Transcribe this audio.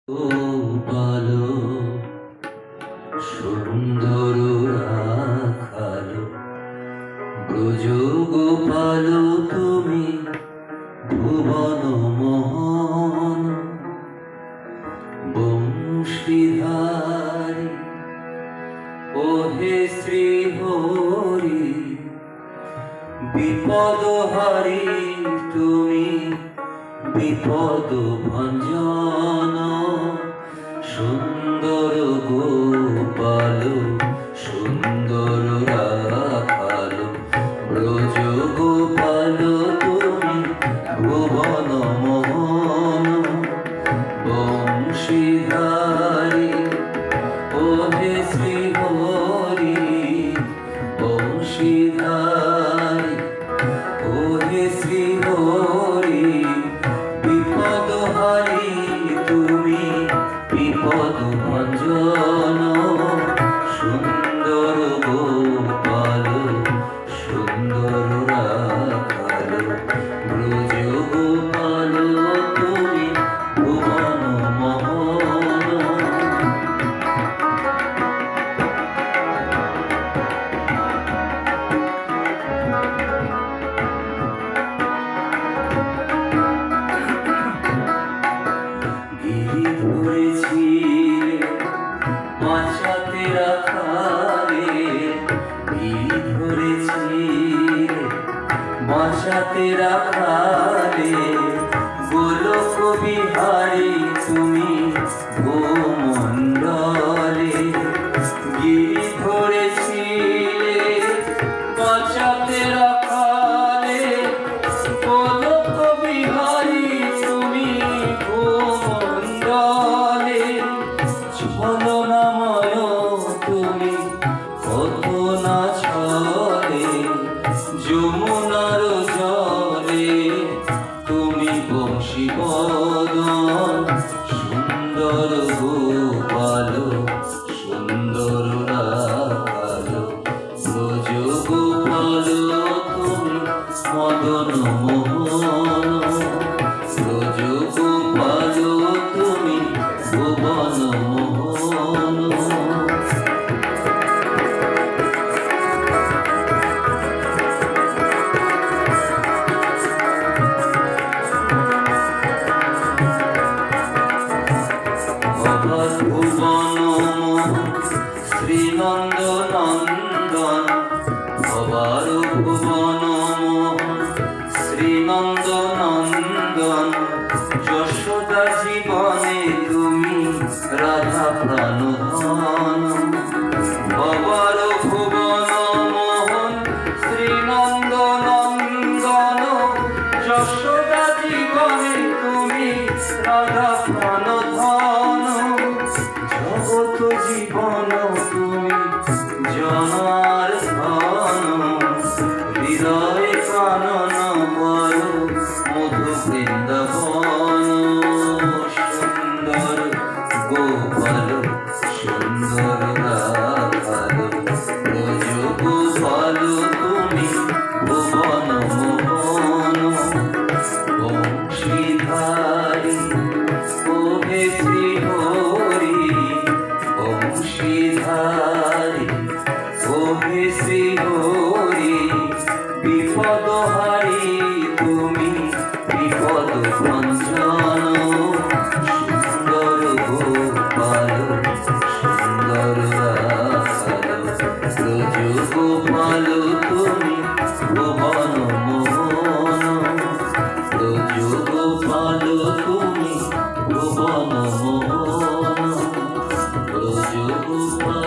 গোপালো সুন্দর রাখালো ব্রজ গোপালো তুমি ভুবন মোহন বংশীধারী ওহে শ্রীহরি বিপদহারী তুমি বিপদ ভঞ্জন সুন্দর গোপাল সুন্দর রাখালো ব্রজ গোপাল তুমি ভুবন মোহন বংশীধারী ওহে শ্রীহরি বংশীধারী ওহে শ্রীহরি বিপদহারী তুমি বিপদ ভঞ্জন সুন্দর গোপাল সুন্দর রাখালো ব্রজ গোপাল তুমি ভুবন মোহন বাঁচাতে রাখালে ভিড় ধরেছিলে বাঁচাতে রাখালে গোলক বিহারী তুমি ভূমণ্ডলে গিরি ধরেছিলে বাঁচাতে রাখালে গোলক বিহারী তুমি ভূমণ্ডলে ছলনাময় তুমি কত না ছলে যমুনার জলে তুমি বংশীবদন সুন্দর গোপাল সুন্দর রাখালো ব্রজ গোপাল তুমি মদন মোহন ব্রজ গোপাল তুমি ভুবন মোহন ভুবন শ্রীনন্দ নন্দন ভবার ভুবন শ্রীনন্দ নন্দন যশোদা জীবনে তুমি রাধা প্রাণধন ভবার ভুবন মোহন শ্রীনন্দ নন্দন যশোদা জীবনে তুমি রাধা প্রাণধন জগত জীবন তুমি জনার ধন হৃদয় কানন বড় মধু বৃন্দাবন সুন্দর গোপাল সুন্দর রাখালো ব্রজ গোপাল তুমি ভুবন মোহন বংশীধারী ওহে শ্রীহরি বংশীধারী ওহে শ্রীহরি বিপদহারী তুমি বিপদ ভঞ্জন সুন্দর গোপাল সুন্দর রাখালো ব্রজ গোপাল তুমি ভুবন মোহন ব্রজ গোপাল তুমি ভুবন মোহন ব্রজ গোপাল